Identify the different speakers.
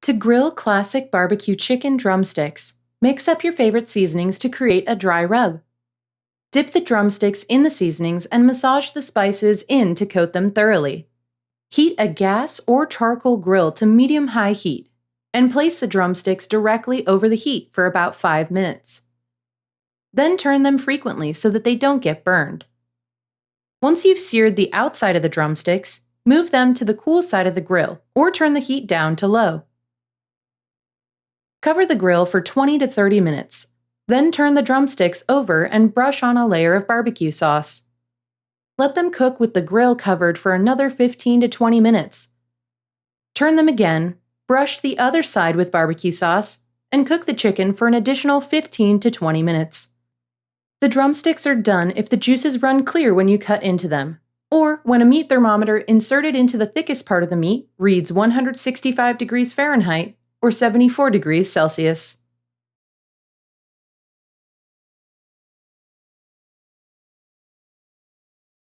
Speaker 1: To grill classic barbecue chicken drumsticks, mix up your favorite seasonings to create a dry rub. Dip the drumsticks in the seasonings and massage the spices in to coat them thoroughly. Heat a gas or charcoal grill to medium-high heat and place the drumsticks directly over the heat for about 5 minutes. Then turn them frequently so that they don't get burned. Once you've seared the outside of the drumsticks, move them to the cool side of the grill or turn the heat down to low. Cover the grill for 20 to 30 minutes, then turn the drumsticks over and brush on a layer of barbecue sauce. Let them cook with the grill covered for another 15 to 20 minutes. Turn them again, brush the other side with barbecue sauce, and cook the chicken for an additional 15 to 20 minutes. The drumsticks are done if the juices run clear when you cut into them, or when a meat thermometer inserted into the thickest part of the meat reads 165 degrees Fahrenheit or 74 degrees Celsius.